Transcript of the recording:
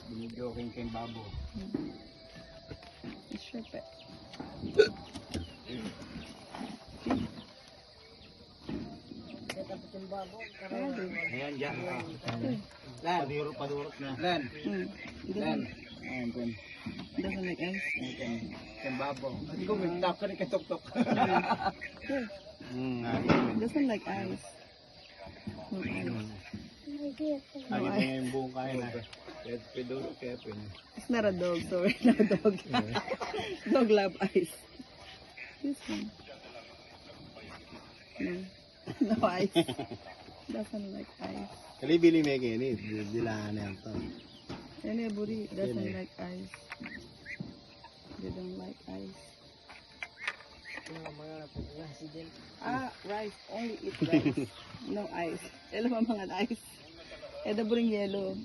Binijoking kay babo. Strip it. Ayan, dyan. Lan. Padurot na. Lan. Lan. Ayan, dyan. Doesn't like ice. Ayan, kay babo. Hindi ko may tap ka rin kay tok-tok. Doesn't like ice. No ice. Ano ba yung buong kain na? Peduro, kaya pin. It's not a dog, sorry. Not a dog. Dog love ice. This one. No. No ice. Doesn't like ice. Kalibili may kini, dilaan na yan to. Anybody doesn't like ice. They don't like ice. Rice. Only eat rice. No ice. Alam mo mga ice. Eda bring yellow.